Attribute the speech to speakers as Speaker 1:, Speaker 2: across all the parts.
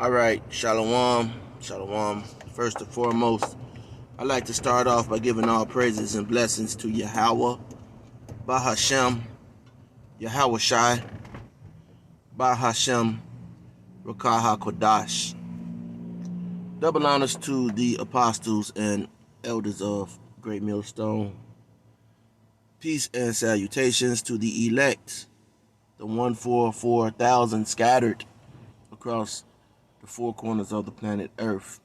Speaker 1: All right, shalom, shalom. First and foremost, I'd like to start off by giving all praises and blessings to Yahweh, Bahashem, Yahweh Shai, Bahashem, Rakah HaKodash. Double honors to the apostles and elders of Great Millstone. Peace and salutations to the elect, the 144,000 scattered across the four corners of the planet Earth,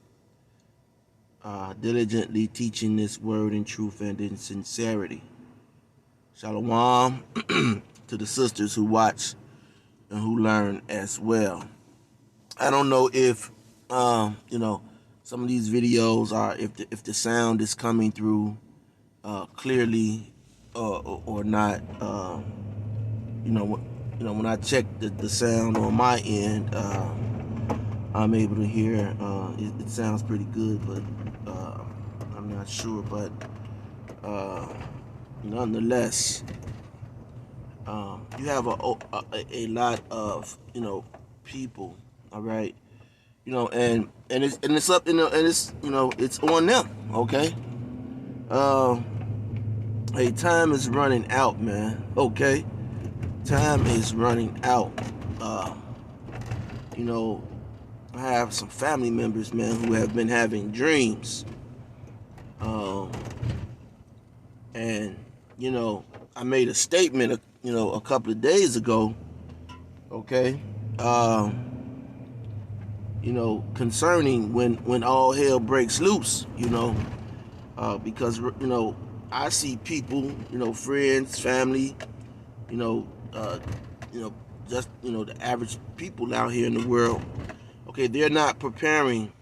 Speaker 1: diligently teaching this word in truth and in sincerity. Shalom to the sisters who watch and who learn as well. I don't know if some of these videos are if the sound is coming through clearly or not. When I check the sound on my end, I'm able to hear. It sounds pretty good, but I'm not sure. But nonetheless, you have a lot of people. All right, and it's up, and it's it's on them. Okay. Hey, time is running out, man. Okay, time is running out. I have some family members, man, who have been having dreams. And I made a statement, a couple of days ago. Okay. Concerning when all hell breaks loose, because I see people, friends, family, just the average people out here in the world. Okay, they're not preparing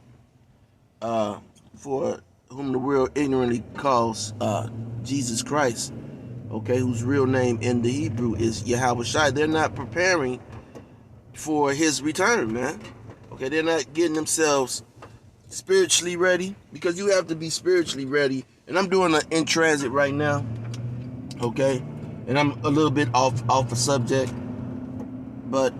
Speaker 1: for whom the world ignorantly calls Jesus Christ. Okay, whose real name in the Hebrew is Yahweh Shai. They're not preparing for his return, man. Okay, they're not getting themselves spiritually ready, because you have to be spiritually ready. And I'm doing an Intransit right now. Okay, and I'm a little bit off the subject, but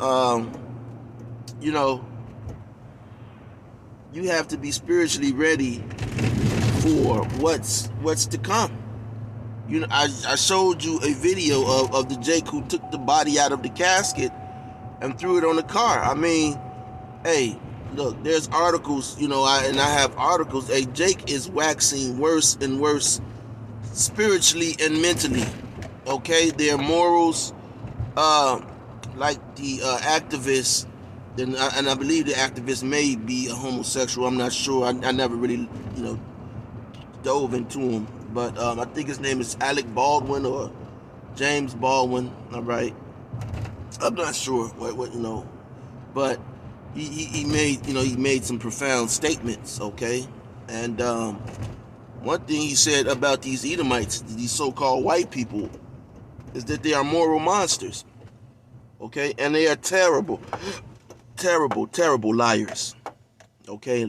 Speaker 1: you have to be spiritually ready for what's to come. I showed you a video of the Jake who took the body out of the casket and threw it on the car. I mean, hey, look, there's articles, I have articles. Hey, Jake is waxing worse and worse spiritually and mentally. Okay, their morals, like the activists, and I believe the activist may be a homosexual. I'm not sure. I never really, dove into him. But I think his name is Alec Baldwin or James Baldwin. All right. I'm not sure what but he made some profound statements. Okay, and one thing he said about these Edomites, these so-called white people, is that they are moral monsters. Okay, and they are terrible liars. Okay,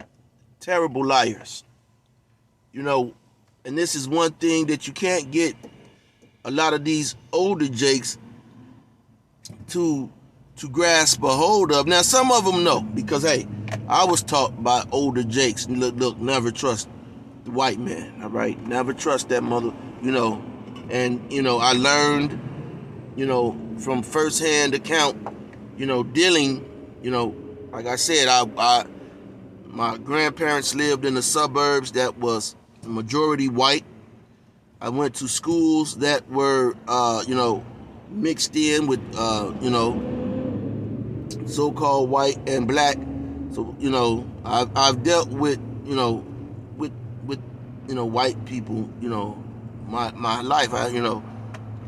Speaker 1: terrible liars. And this is one thing that you can't get a lot of these older Jakes to grasp a hold of. Now, some of them know, because hey, I was taught by older Jakes. Look, never trust the white man. All right, never trust that mother. And I learned, from firsthand account, dealing. Like I said, my grandparents lived in the suburbs that was majority white. I went to schools that were, mixed in with, so-called white and black. So, I've dealt with, with white people, my life.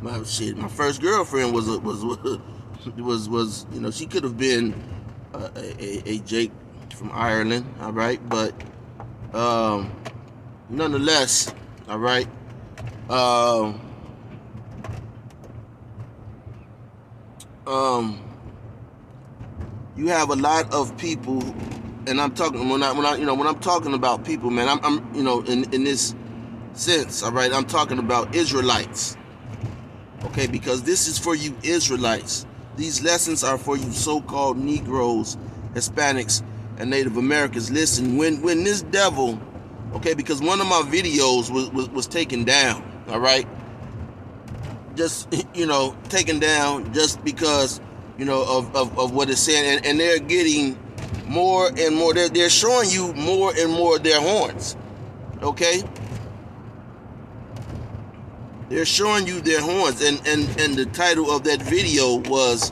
Speaker 1: My first girlfriend was she could have been a Jake from Ireland, all right, but nonetheless, all right, you have a lot of people, and I'm talking when I'm talking about people, man, I'm in this sense, all right, I'm talking about Israelites. Okay, because this is for you Israelites. These lessons are for you so-called Negroes, Hispanics, and Native Americans, listen, when this devil, okay, because one of my videos was taken down, all right? Just, taken down just because, of what it's saying. And they're getting more and more, they're showing you more and more of their horns, okay? They're showing you their horns, and the title of that video was,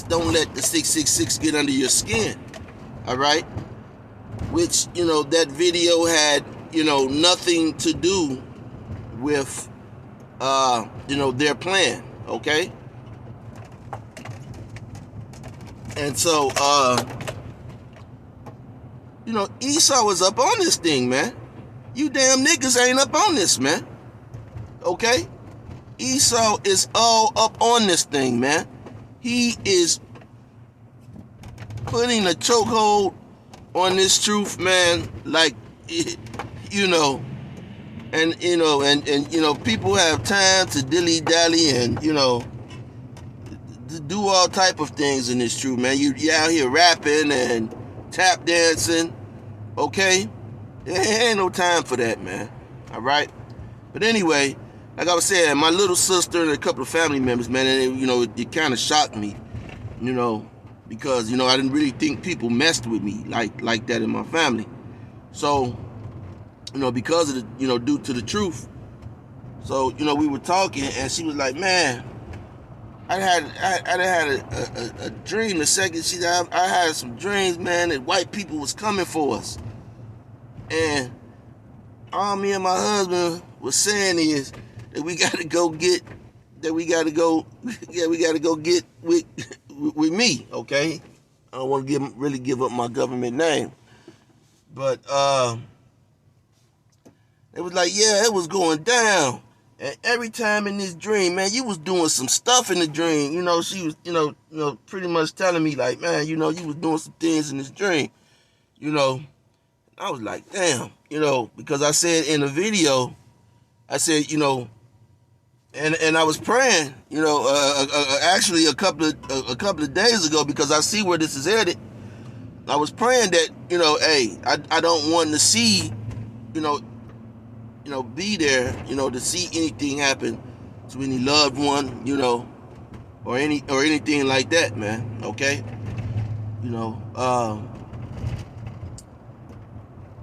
Speaker 1: don't let the 666 get under your skin, all right? Which, that video had, nothing to do with, their plan, okay? And so, Esau was up on this thing, man. You damn niggas ain't up on this, man. Okay? Esau is all up on this thing, man. He is putting a chokehold on this truth, man, like, and people have time to dilly-dally and, to do all type of things in this truth, man. You out here rapping and tap dancing, okay? There ain't no time for that, man. All right? But anyway, like I was saying, my little sister and a couple of family members, man, and it kind of shocked me, because, I didn't really think people messed with me like that in my family. So, because of the, due to the truth. So, we were talking, and she was like, man, I had a dream the second she died. I had some dreams, man, that white people was coming for us. And all me and my husband was saying is that we gotta go get with me, okay? I don't want to really give up my government name. But it was like, yeah, it was going down. And every time in this dream, man, you was doing some stuff in the dream. She was, pretty much telling me like, man, you was doing some things in this dream. I was like, damn, because I said in the video, I said, and I was praying, actually a couple of days ago, because I see where this is headed. I was praying that, hey, I don't want to see, be there, to see anything happen to any loved one, or anything like that, man. Okay,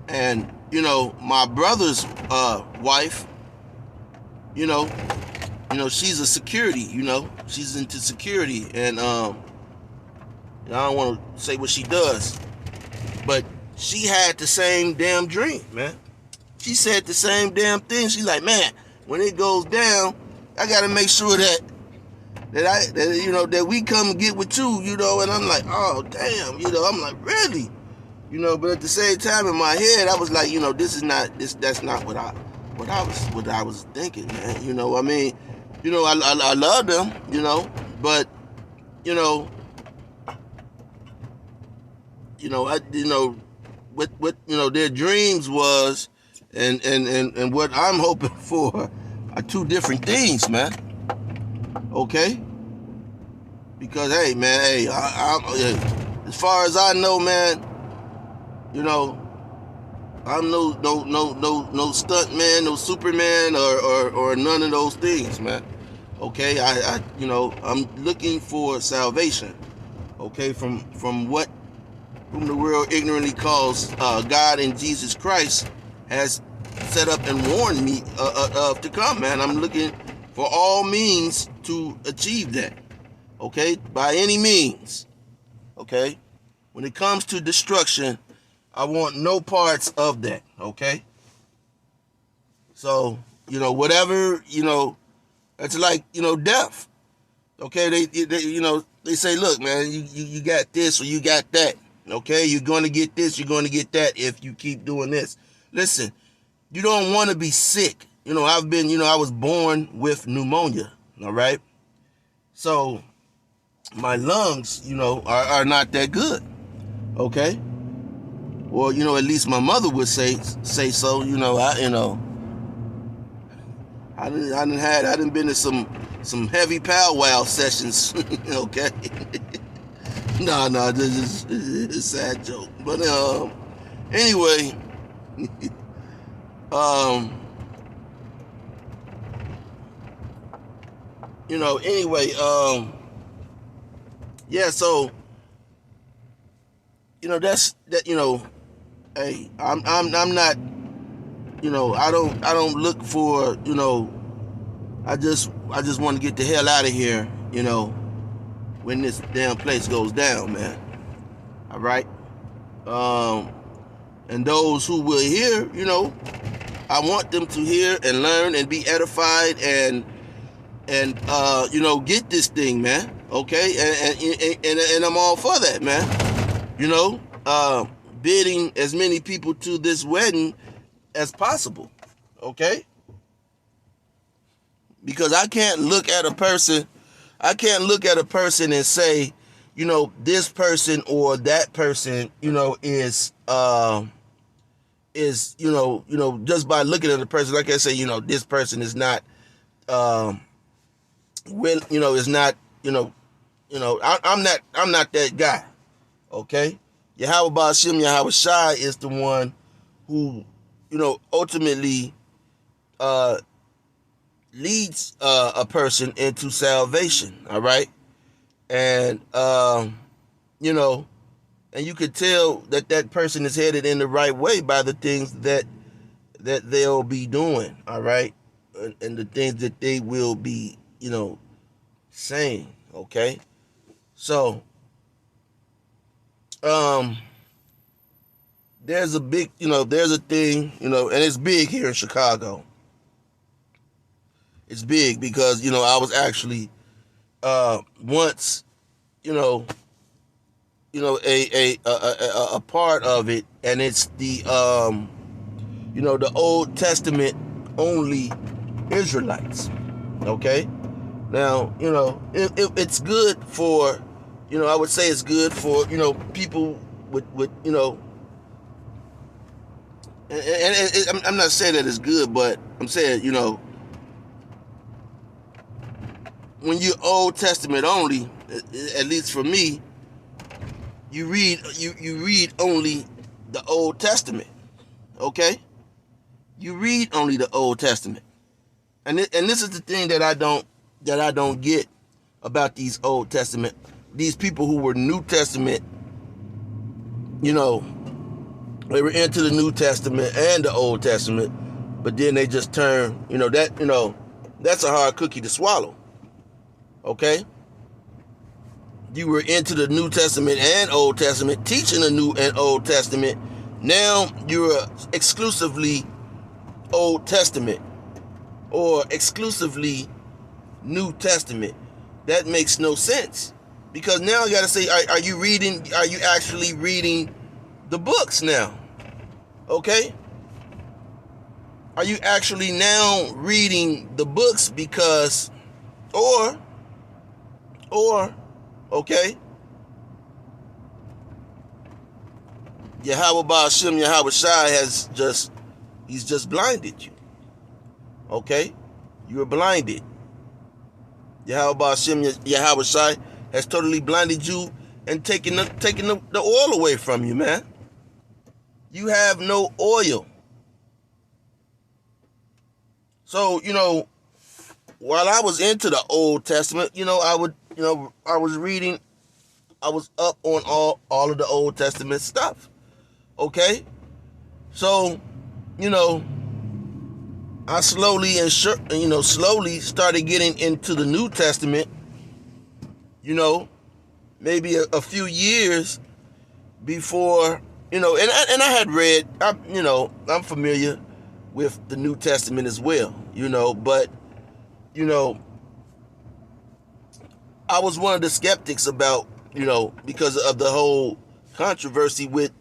Speaker 1: and my brother's wife, she's a security, she's into security, and I don't want to say what she does, but she had the same damn dream, man. She said the same damn thing. She's like, man, when it goes down, I gotta make sure that we come and get with you, and I'm like, oh damn, I'm like, really? But at the same time in my head, I was like, that's not what I was thinking, man. I mean, I love them, but what their dreams was and what I'm hoping for are two different things, man. Okay? Because hey, man, I as far as I know, man, I'm no stunt man, no Superman, or none of those things, man. Okay, I'm looking for salvation. Okay, from whom the world ignorantly calls God and Jesus Christ has set up and warned me of to come, man. I'm looking for all means to achieve that. Okay, by any means. Okay, when it comes to destruction, I want no parts of that, okay? So, whatever, it's like, death. Okay, they say, look, man, you got this or you got that. Okay, you're going to get this, you're going to get that if you keep doing this. Listen, you don't want to be sick. I was born with pneumonia, all right? So, my lungs, are not that good, okay? Or, at least my mother would say so. I done been to some heavy powwow sessions, okay? No, this is a sad joke. But anyway, um, anyway, yeah. So that's that. Hey, I'm not. I don't look for. I just want to get the hell out of here. When this damn place goes down, man. All right. And those who will hear, I want them to hear and learn and be edified and get this thing, man. Okay, and I'm all for that, man. Bidding as many people to this wedding as possible. Okay, because I can't look at a person and say, this person or that person, is just by looking at the person, like I say, this person is not is not I'm not that guy. Okay, Yahweh Ba'ashem Yahweh Shai is the one who ultimately leads a person into salvation. All right, and and you could tell that person is headed in the right way by the things that they'll be doing. All right, and the things that they will be saying. Okay, so there's a big there's a thing and it's big here in Chicago. It's big because I was actually once a part of it, and it's the the Old Testament only Israelites. Okay, now it's good for I would say it's good for people with and I'm not saying that it's good, but I'm saying when you're Old Testament only, at least for me, you read only the Old Testament. Okay, you read only the Old Testament, and this is the thing that I don't get about these Old Testament, these people who were New Testament. They were into the New Testament and the Old Testament, but then they just turn. That's a hard cookie to swallow. Okay, you were into the New Testament and Old Testament, teaching the New and Old Testament. Now you're exclusively Old Testament or exclusively New Testament. That makes no sense, because now I gotta say, are you actually reading the books now? Okay, are you actually now reading the books? Because or okay, Yahweh Ba'ashem Yahweh Shai he's just blinded you. Okay, you were blinded. Yahweh Ba'ashem Yahweh Shai has totally blinded you and taken the oil away from you, man. You have no oil. So while I was into the Old Testament, I was reading, I was up on all of the Old Testament stuff. Okay, so I slowly started getting into the New Testament. Maybe a few years before and I had read. I'm familiar with the New Testament as well. But I was one of the skeptics about because of the whole controversy with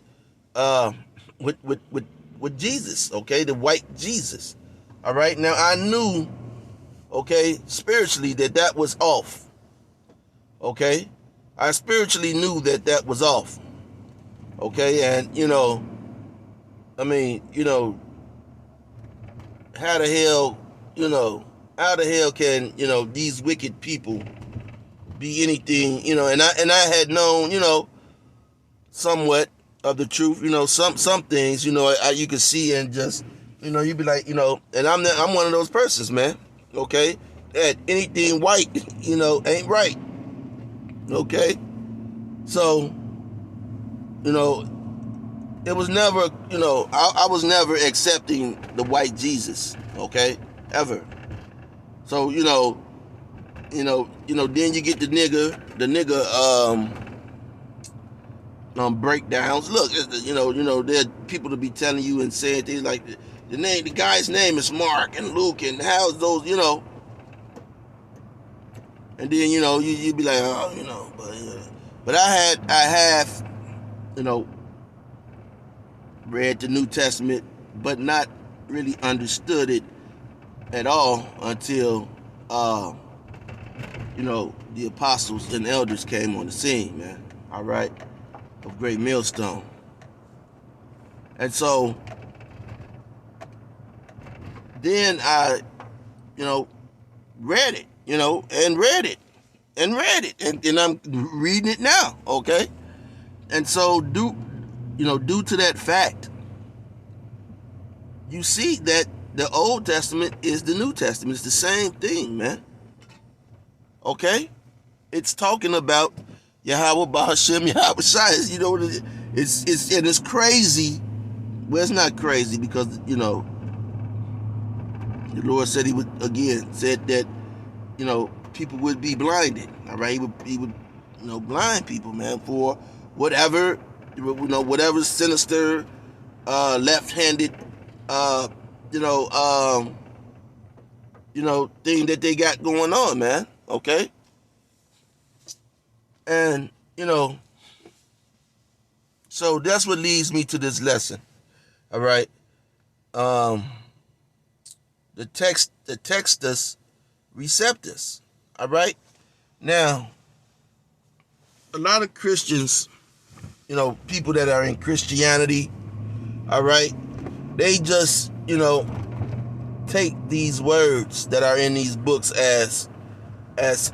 Speaker 1: Jesus. Okay, the white Jesus. All right, now I knew, spiritually that was off. Okay, I spiritually knew that was off. Okay, and how the hell can these wicked people be anything, and I had known, somewhat of the truth, some things, you could see and just, you'd be like, and I'm one of those persons, man. Okay, that anything white, ain't right. Okay, so, it was never, I was never accepting the white Jesus. Okay, ever. So then you get the nigga breakdowns. Look, there are people to be telling you and saying things like the guy's name is Mark and Luke and how's those, and then you be like, oh, but I have, read the New Testament, but not really understood it at all until the apostles and elders came on the scene, man. All right, of Great Millstone. And so then I, read it, and read it, and I'm reading it now, okay? And so due to that fact, you see that the Old Testament is the New Testament. It's the same thing, man. Okay? It's talking about Yahweh Bahashem, Yahweh Shai. It's crazy. Well, it's not crazy because, the Lord said said that, people would be blinded. All right? He would blind people, man, for whatever, whatever sinister, left-handed, thing that they got going on, man. Okay? And, so that's what leads me to this lesson. All right? The Textus Receptus. All right? Now, a lot of Christians, people that are in Christianity, all right, they just, take these words that are in these books as that's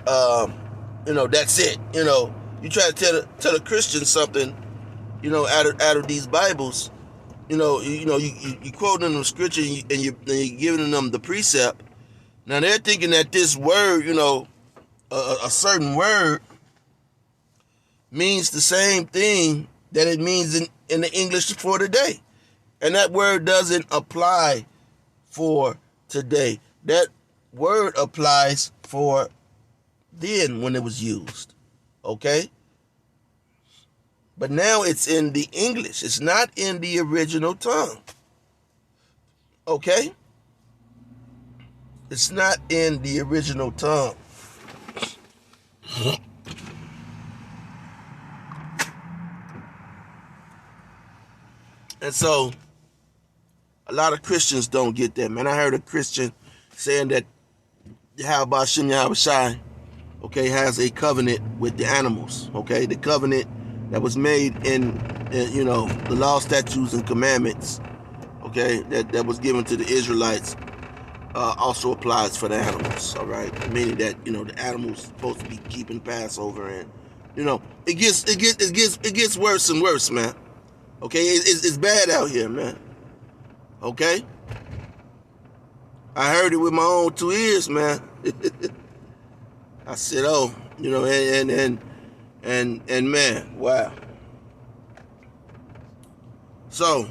Speaker 1: it. You try to tell a Christian something, out of these Bibles, you quoting them scripture and you're giving them the precept. Now they're thinking that this word, a certain word means the same thing that it means in the English for today. And that word doesn't apply for today. That word applies for then when it was used. Okay? But now it's in the English. It's not in the original tongue. Okay? It's not in the original tongue. And so, a lot of Christians don't get that, man. I heard a Christian saying that Yahweh Hashem Yahweh Shai, okay, has a covenant with the animals, okay? The covenant that was made in the law, statutes, and commandments, okay, that was given to the Israelites, also applies for the animals, all right? Meaning that, the animals supposed to be keeping Passover, and, it gets worse and worse, man. Okay, it's bad out here, man. Okay? I heard it with my own 2 ears, man. I said, oh, and man, wow. So,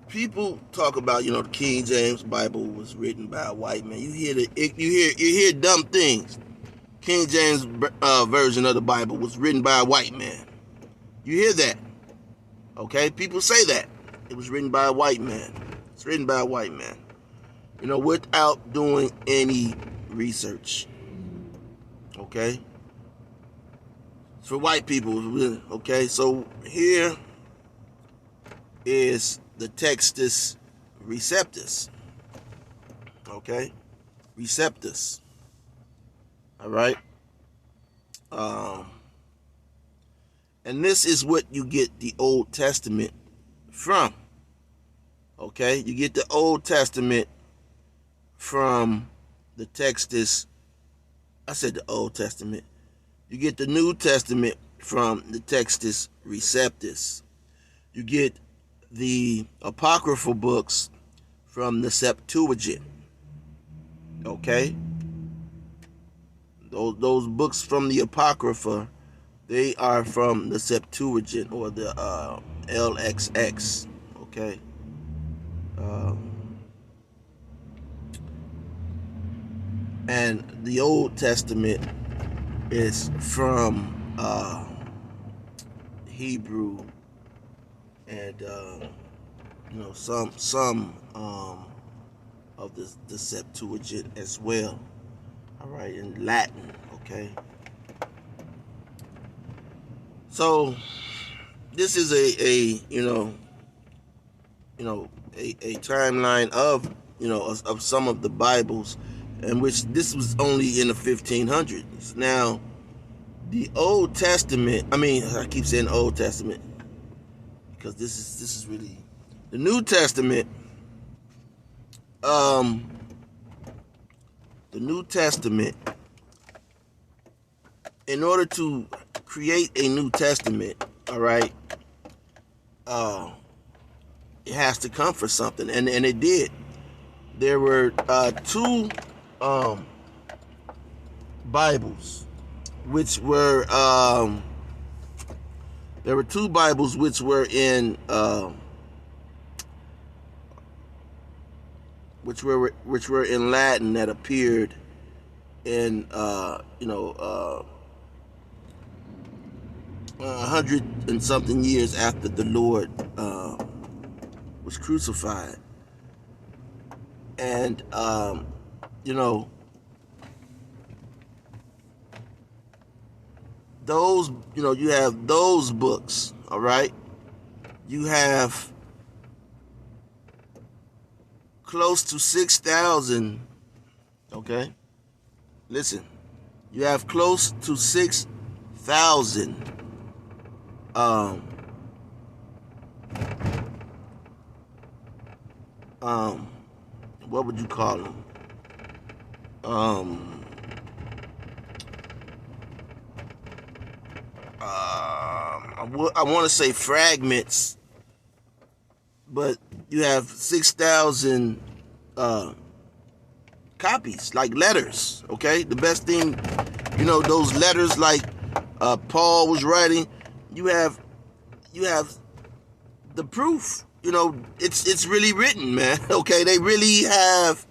Speaker 1: people talk about, the King James Bible was written by a white man. You hear dumb things. King James version of the Bible was written by a white man. You hear that? Okay, people say that it was written by a white man. It's written by a white man. Without doing any research. Okay, it's for white people. Okay, so here is the Textus Receptus. Okay, Receptus. All right. And this is what you get the Old Testament from. Okay, you get the Old Testament from the Textus. I said the Old Testament. You get the New Testament from the Textus Receptus. You get the apocryphal books from the Septuagint. Okay, those books from the Apocrypha, they are from the Septuagint or the LXX. Okay. And the Old Testament is from Hebrew and some of the Septuagint as well. All right, in Latin. Okay. So this is a timeline of of some of the Bibles, in which this was only in the 1500s. Now, the Old Testament. I keep saying Old Testament because this is really the New Testament. The New Testament. In order to create a New Testament, all right, it has to come for something, and it did. There were two Bibles, which were there were two Bibles which were in which were in Latin that appeared in 100 and something years after the Lord was crucified. And those, you have those books, all right? You have close to 6,000, okay? Listen, you have close to 6,000 what would you call them? I want to say fragments, but you have 6,000 copies, like letters. Okay, the best thing, those letters like Paul was writing. You have the proof. It's really written, man. Okay, they really have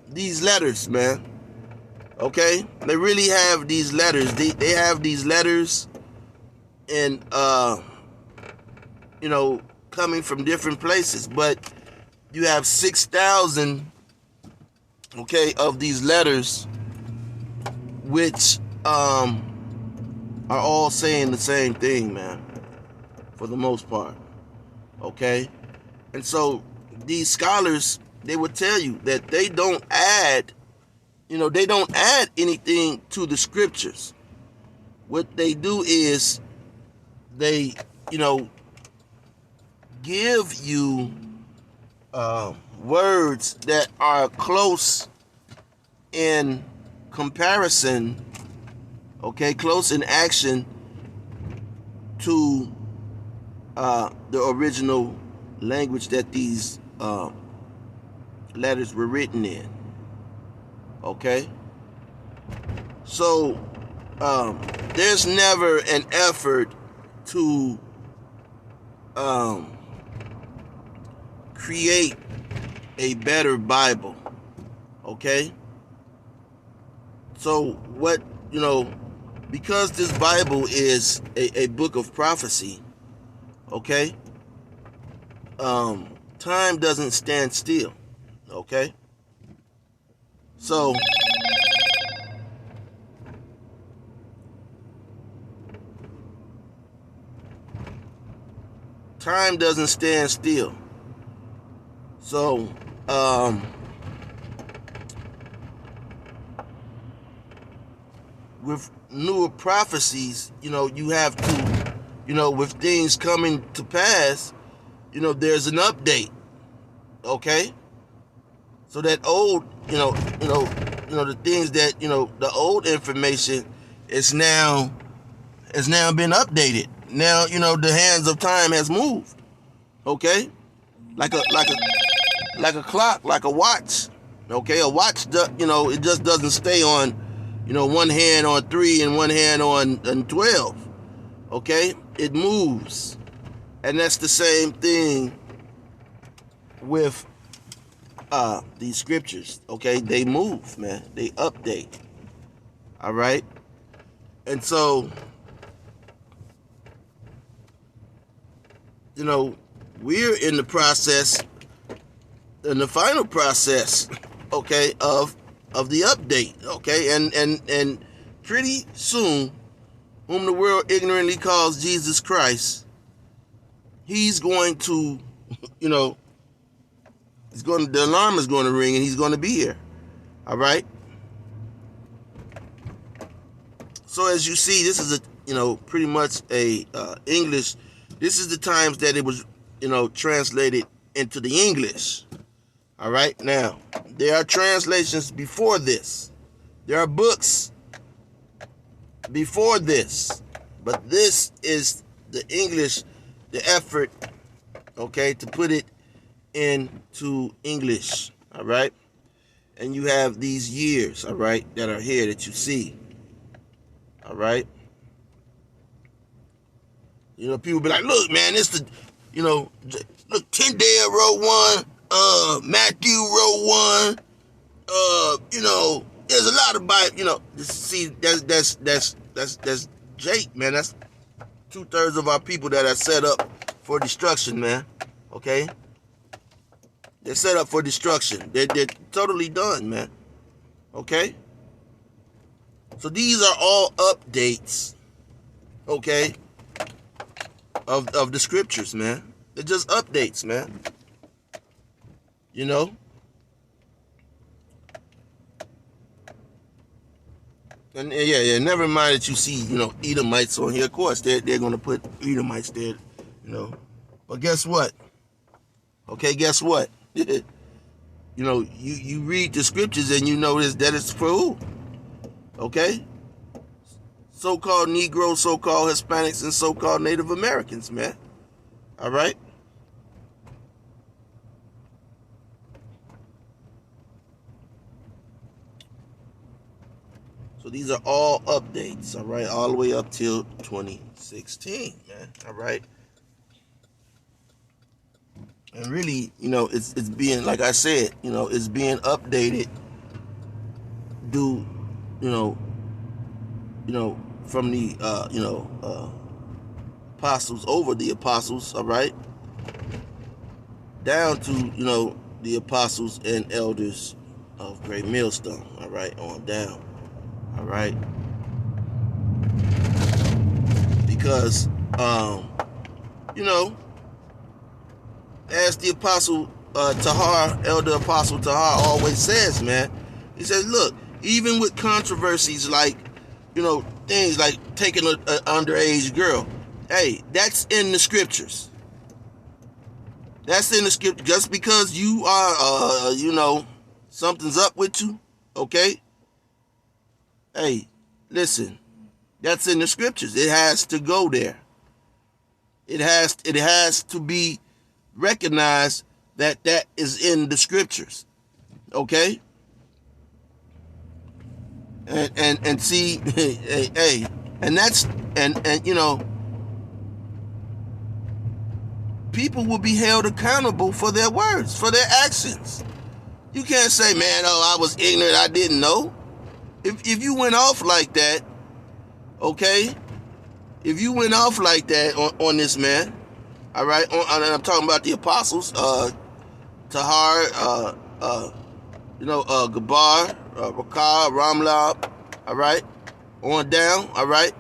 Speaker 1: these letters, man. Okay, they really have these letters. They have these letters, and coming from different places. But you have 6,000, okay, of these letters, which are all saying the same thing, man, for the most part. Okay, and so these scholars, they would tell you that they don't add anything to the scriptures. What they do is they, give you words that are close in comparison, okay, close in action to the original language that these letters were written in. Okay, so there's never an effort to create a better Bible. Okay, so what, because this Bible is a book of prophecy, okay, time doesn't stand still. Okay, so time doesn't stand still. So with newer prophecies, you have to with things coming to pass, there's an update. Okay? So that old, the things that, the old information is now been updated. Now, the hands of time has moved. Okay? Like a clock, like a watch. Okay? A watch, it just doesn't stay on, one hand on 3 and one hand on 12. Okay? It moves. And that's the same thing with these scriptures. Okay? They move, man. They update. All right? And so, we're in the process, in the final process, okay, of the update, okay, and pretty soon, whom the world ignorantly calls Jesus Christ, he's going to, the alarm is going to ring, and he's going to be here. All right. So as you see, this is pretty much a English. This is the times that it was, translated into the English. All right. Now, there are translations before this. There are books before this. But this is the English, the effort, okay, to put it into English. All right. And you have these years, all right, that are here that you see. All right. People be like, look, man, it's the, look, Tyndale wrote one, Matthew wrote one, there's a lot of Bible, see, that's Jake, man. That's 2/3 of our people that are set up for destruction, man. Okay? They're set up for destruction. They're totally done, man. Okay? So these are all updates, okay, of the scriptures, man. They're just updates, man. And yeah, never mind that you see, Edomites on here. Of course, they're going to put Edomites there, But guess what? Okay, guess what? You read the scriptures and you notice that it's for who? Okay? So-called Negroes, so-called Hispanics, and so-called Native Americans, man. All right? So these are all updates, all right? All the way up till 2016, man. All right? And really, it's being, like I said, it's being updated due, from the, apostles, over the apostles, all right, down to, the apostles and elders of Great Millstone, all right, on down, all right, because, as the apostle Tahar, elder apostle Tahar always says, man, he says, look, even with controversies like, things like taking an underage girl, hey, that's in the scriptures. That's in the scripture. Just because you are, something's up with you, okay? Hey, listen, that's in the scriptures. It has to go there. It has to be recognized that is in the scriptures, okay? And see, hey, and that's and people will be held accountable for their words, for their actions. You can't say, man, oh, I was ignorant, I didn't know. If you went off like that, okay? If you went off like that on this man, all right, and I'm talking about the apostles, Tahar, Gabar, Rakah, Ramla, all right, on down, all right,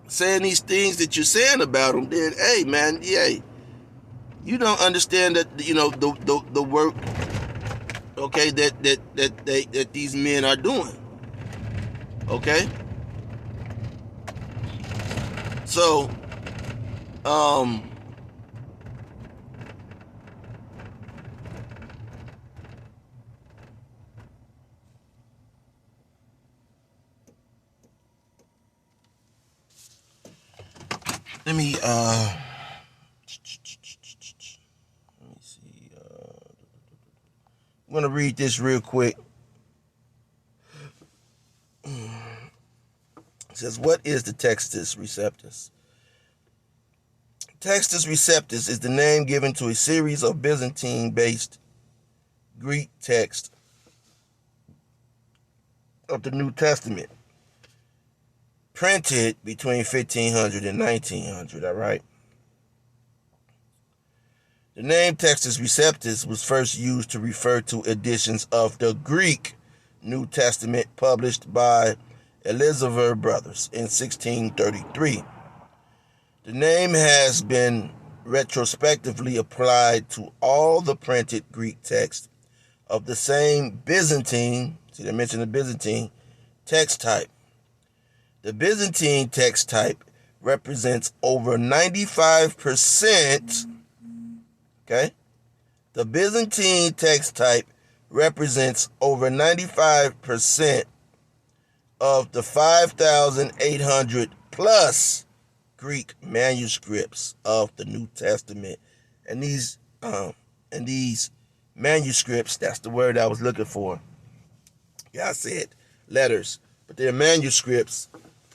Speaker 1: saying these things that you're saying about them, then, hey, man, yeah, you don't understand that, the work, okay, that these men are doing, okay? So, let me see. I'm gonna read this real quick. It says, "What is the Textus Receptus?" Textus Receptus is the name given to a series of Byzantine-based Greek texts of the New Testament, printed between 1500 and 1900. All right. The name Textus Receptus was first used to refer to editions of the Greek New Testament published by Elizabeth Brothers in 1633. The name has been retrospectively applied to all the printed Greek texts of the same Byzantine, see they mentioned the Byzantine, text type. The Byzantine text type represents over 95%. Okay? The Byzantine text type represents over 95% of the 5,800 plus Greek manuscripts of the New Testament. And these manuscripts, that's the word I was looking for. Yeah, I said letters, but they're manuscripts.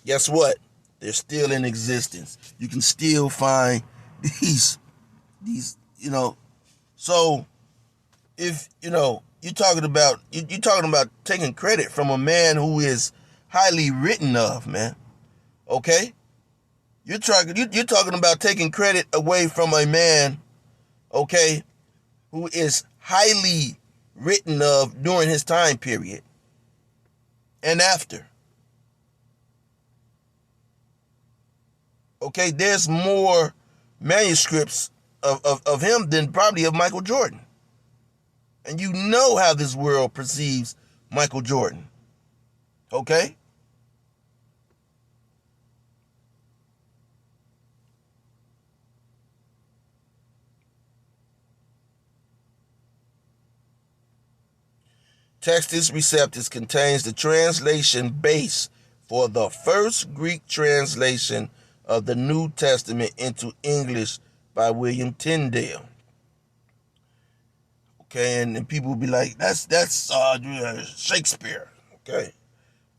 Speaker 1: Guess what? They're still in existence. You can still find these, so if you're talking about taking credit from a man who is highly written of, man. Okay? You're talking about taking credit away from a man, okay, who is highly written of during his time period and after. Okay, there's more manuscripts of him than probably of Michael Jordan. And you know how this world perceives Michael Jordan. Okay? Textus Receptus contains the translation base for the first Greek translation of the New Testament into English by William Tyndale. Okay, and people will be like, that's Shakespeare. Okay,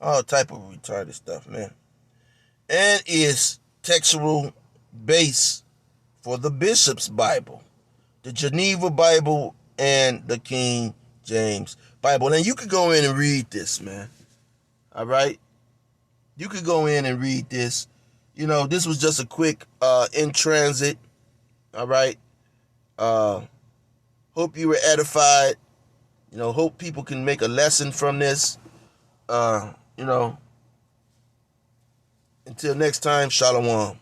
Speaker 1: all type of retarded stuff, man. And is textual base for the Bishop's Bible, the Geneva Bible, and the King James Bible. And you could go in and read this, man. All right? You could go in and read this. This was just a quick Intransit. All right? Hope you were edified. Hope people can make a lesson from this. Until next time, Shalom.